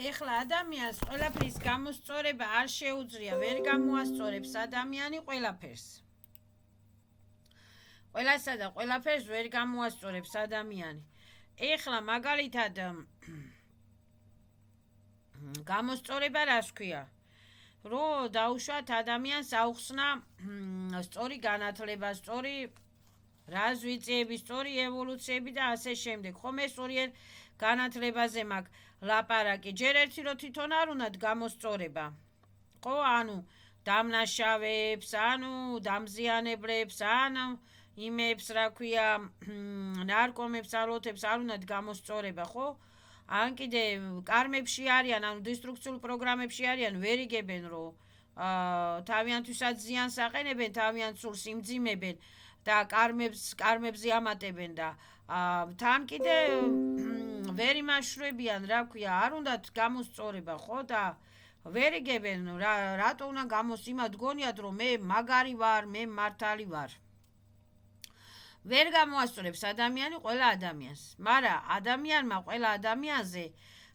ეხლა ადამიანს ყველაფრის გამოსწორება არ შეუძლია, ვერ გამოასწორებს ადამიანი ყველაფერს. ყველასა და ყველაფერს ვერ გამოასწორებს ადამიანი. ეხლა მაგალითად გამოსწორება რას ქვია? რომ დაუშვათ ადამიანს აუხსნა სწორი განათლება, სწორი რაზვიწიები, სწორი ევოლუციები და ასე შემდეგ. ხომ ეს ორიერ განათლებაზე მაქვს ლაპარაკი. ჯერ ერთი რომ თვითონ არ უნდათ გამოსწორება. ხო, ანუ დამნაშავეებს, ანუ დამზიანებლებს, ანუ იმებს, რა ქვია, ნარკომებს, ალოთებს არ უნდათ გამოსწორება, ხო? ან კიდე კარმებში არიან, ანუ დისტრუქციულ პროგრამებში არიან, ვერ იგებენ, რომ თავიანთვისაც ზიანს აყენებენ, თავიანთ სულს იმძიმებენ და კარმებზე ამატებენ და თან კიდე ვერ იმაშვრებიან, რა ქვია, არ უნდათ გამოსწორება, ხო? და ვერ იგებენ, რატო უნდა იმათ გონიათ, რომ მე მაგარი ვარ, მე მართალი ვარ. ვერ გამოასწორებს ადამიანი ყველა ადამიანს, მაგრამ ადამიანმა ყველა ადამიანზე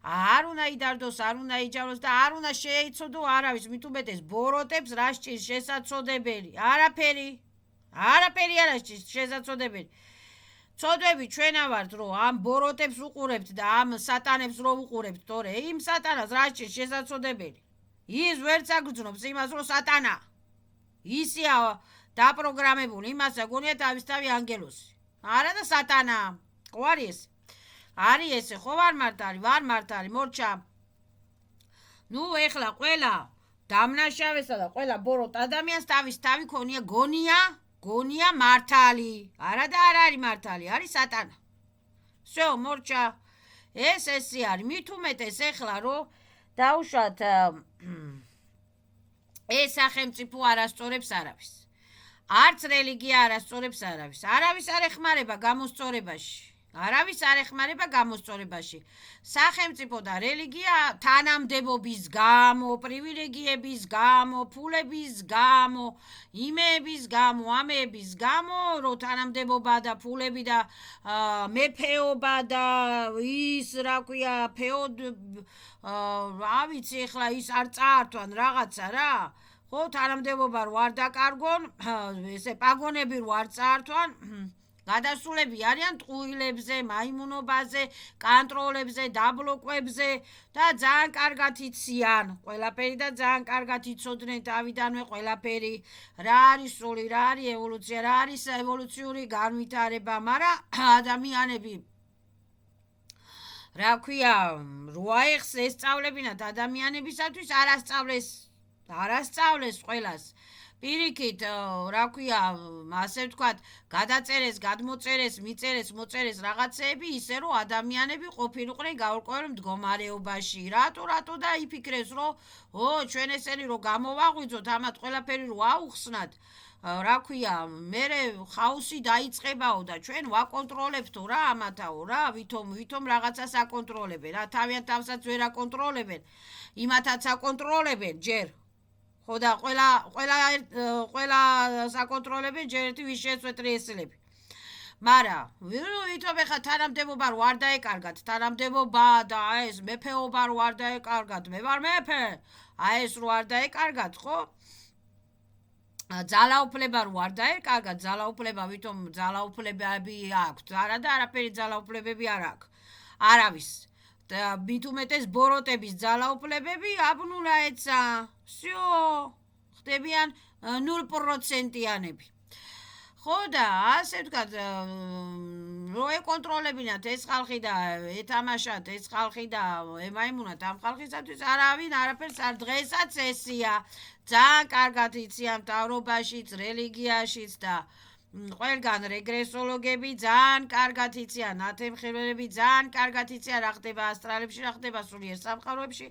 არ უნდა იდარდოს, არ უნდა იჯაროს და არ უნდა შეეცოდო არავის, მით უმეტეს ბოროტებს რა სჭირს შესაძლებელი. არაფერი არ სჭირს შესაძლებელი. ცოდვები ჩვენა ვართ, რომ ამ ბოროტებს უყურებთ და ამ სატანებს რო უყურებთ, თორე იმ სატანას რა სჭირს შესაძლებელი. ის ვერც აგრძნობს იმას, რომ სატანა ისია დაპროგრამებული, იმასა გონია თავისთავი ანგელოზი. არა და სატანა. ხო არის ეს? არის ესე, ხო ვარ მართალი, მორჩა. ნუ ეხლა ყველა დამნაშავესა და ყველა ბოროტ ადამიანს თავისთავი გონია მართალი. არა და არ არის მართალი, არის სატანა. всё, მორჩა. ესე არის. მით უმეტეს ეხლა რომ დაუშვათ ეს სახელმწიფო არასწორებს არავის. არც რელიგია არასწორებს არავის. არავის არ ეხმარება გამოსწორებაში. სახელმწიფო და რელიგია თანამდებობის გამო, პრივილეგიების გამო, ფულების გამო, იმეების გამო, ამეების გამო, რომ თანამდებობა და ფულები და მეფეობა და ის რა ქვია, რა ვიცი ეხლა ის არ წაართვან რაღაცა რა. ხო, თანამდებობა რო არ დაკარგონ, ესე პაგონები რო არ წაართვან, გადასულები არიან ტყუილებზე, მაიმუნობაზე, კონტროლებზე, დაბლოკვებზე და ძალიან კარგად იციან ყველაფერი და ძალიან კარგად იცოდნენ თავიდანვე ყველაფერი, რა არის სული, რა არის ევოლუცია, რა არის ევოლუციური განვითარება, მაგრამ ადამიანები რა ქვია, რო აეხს ესწავლებინათ ადამიანებისათვის არასწავლეს ყველას. პირიქით, რა ქვია, ასე ვთქვათ, გადაწერეს, გადმოწერეს, მოწერეს რაღაცეები, ისე რომ ადამიანები ყოფილიყვნენ გაურკვეველ მდგომარეობაში. რატო და იფიქრეს, რომ ჩვენ ესენი რომ გამოვაღვიძოთ, ამათ ყველაფერი რომ აუხსნათ, რა ქვია, მერე ხაოსი დაიწყებაო და ჩვენ ვაკონტროლებთო რა ამათაო რა, ვითომ რაღაცას აკონტროლებენ, რა თავიანთ თავსაც ვერ აკონტროლებენ, იმათაც აკონტროლებენ ჯერ. ხო და ყველა საკონტროლებენ ჯერ ერთი ვის შეცვეთ რეესელები. მაგრამ ვითომ ეხა თანამდებობა რო არ დაეკარგათ, თანამდებობა და ეს მეფეობა რო არ დაეკარგათ, მე ვარ მეფე, ეს რო არ დაეკარგათ, ხო? ძალაუფლება რო არ დაეკარგათ, ძალაუფლება ვითომ ძალაუფლებები აქვთ, არა და არაფერი ძალაუფლებები არ აქვს. არავის. და მით უმეტეს ბოროტების ძალაუფლებები აბნულა ეცა. всё, ხდებიან 0%-იანები. ხო და ასე ვთქვათ, რო ეკონტროლებინათ ეს ხალხი და ეთამაშათ ეს ხალხი და ემაიმუნათ ამ ხალხისათვის არავინ არაფერს არ დღესაც ესია. ძალიან კარგად იციან მთავრობაშიც, რელიგიაშიც და ყველგან რეგრესოლოგები ძალიან კარგად იციან, ათემხილველები ძალიან კარგად იციან რა ხდება ასტრალებში, რა ხდება სულიერ სამყაროებში,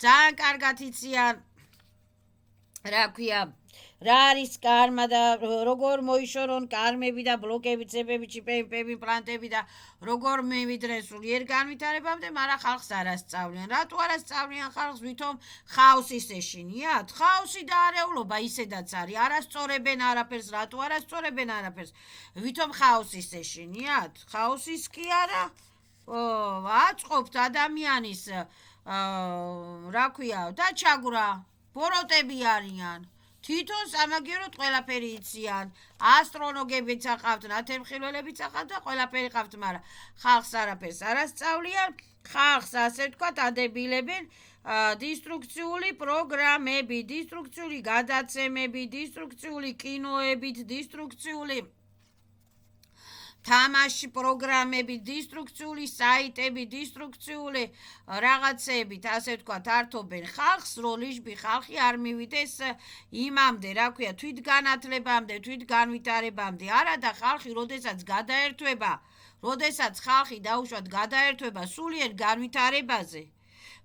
ძალიან კარგად იციან რა ქვია, რა არის კარმა და როგორ მოიშორონ კარმები და ბლოკები, ცებები, ჩიპები, იმპლანტები და როგორ მივიდნენ სულიერ განვითარებამდე, მაგრამ ხალხს არ ასწავლიან. რატო არ ასწავლიან ხალხს? ვითომ ხაოსის ეშინიათ? ხაოსი და არეულობა ისედაც არის. არასწორებენ არაფერს, რატო არასწორებენ არაფერს? ვითომ ხაოსის ეშინიათ? ხაოსის კი არა. აწყობთ ადამიანის რა ქვია დაჩაგვრა, ბოროტები არიან. თვითონ სამაგიეროდ ყველაფერი იციან, ასტროლოგებიც აყავთ, ნათელმხილველებიც აყავთ და ყველაფერი ყავთ, მაგრამ ხალხს არაფერს არ ასწავლიან, ხალხს ასე ვთქვათ ადებილებენ დისტრუქციული პროგრამები, დისტრუქციული გადაცემები, დისტრუქციული კინოებით, დისტრუქციული თამაში პროგრამები, დისტრუქციული საიტები, დისტრუქციული რაღაცებით, ასე ვთქვათ, ართობენ ხალხს, რომ ლიჟბი ხალხი არ მივიდეს იმამდე, რა ქვია, თვითგანათლებამდე, თვითგანვითარებამდე. არა და ხალხი, როდესაც გადაერთვება, როდესაც ხალხი დაუშვათ გადაერთვება სულიერ განვითარებაზე,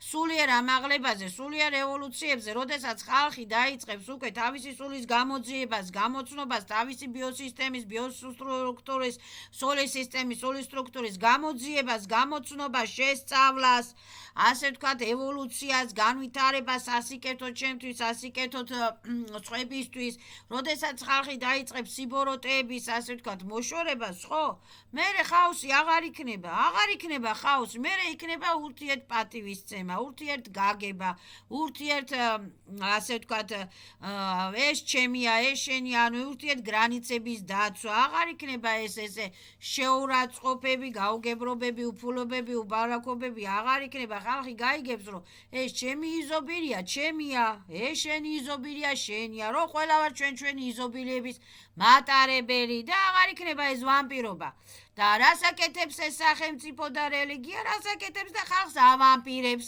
სულიერ ამაღლებაზე, სულიერ ევოლუციებზე, როდესაც ხალხი დაიწყებს უკვე თავისი სულის გამოძიებას, გამოცნობას, თავისი ბიოსისტემის, ბიოსტრუქტურის, სულის სისტემის, სულის სტრუქტურის გამოძიებას, გამოცნობას, შესწავლას, ასე ვთქვათ, ევოლუციას, განვითარებას, ასიკეთოთ ჩემთვის, ასიკეთოთ სხვებისთვის, როდესაც ხალხი დაიწყებს სიბოროტეების, ასე ვთქვათ, მოშორებას, ხო? მერე ხაოსი აღარ იქნება ხაოსი, მერე იქნება ურთიერთპატივისცემა, ურთიერთგაგება, ასე ვთქვათ, ეს ჩემია, ეს შენია, ანუ ურთიერთგრანიცების დაცვა, აღარ იქნება ესე შეურაცხყოფები, გაუგებრობები, უფულობები, უბარაქობები, აღარ იქნება. ხალხი გაიგებს, რომ ეს ჩემი იზობირია, ჩემია, ეს შენი იზობირია, შენია, რომ ყველა ვარ ჩვენი იზობილიების მატარებელი და აღარ იქნება ეს ვამპირობა. და რას აკეთებს ეს სახელმწიფო და რელიგია, რას აკეთებს და ხალხს ავამპირებს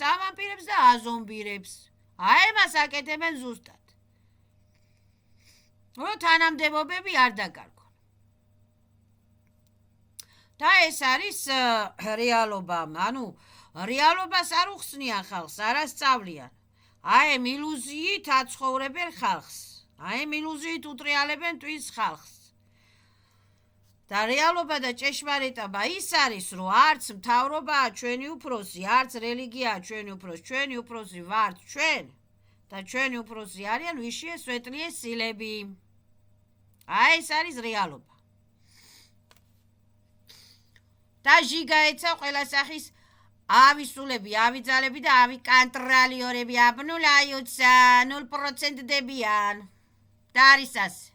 და აზომბირებს. ამას აკეთებენ ზუსტად. რომ თანამდებობები არ დაკარგონ. და ეს არის რეალობა, ანუ რეალობას არ უხსნიან ხალხს, არ ასწავლიან. აი ამ ილუზიით აცხოვრებენ ხალხს. აი ამ ილუზიით უტრიალებენ ტვინს ხალხს. და რეალობა და ჭეშმარიტობა ის არის, რომ არც მთავრობაა ჩვენი უფროსი, არც რელიგიაა ჩვენი უფროსი, ჩვენი უფროსი ვართ ჩვენ და ჩვენი უფროსი არიან ვიშიე სვეტლიე სილები. აი ეს არის რეალობა. და ჟიგაეცა ყველა სახის ავისულები, ავიძალები და ავიკანტრალიორები აბნულაიუცა 0%-დებიან. და არის ასე.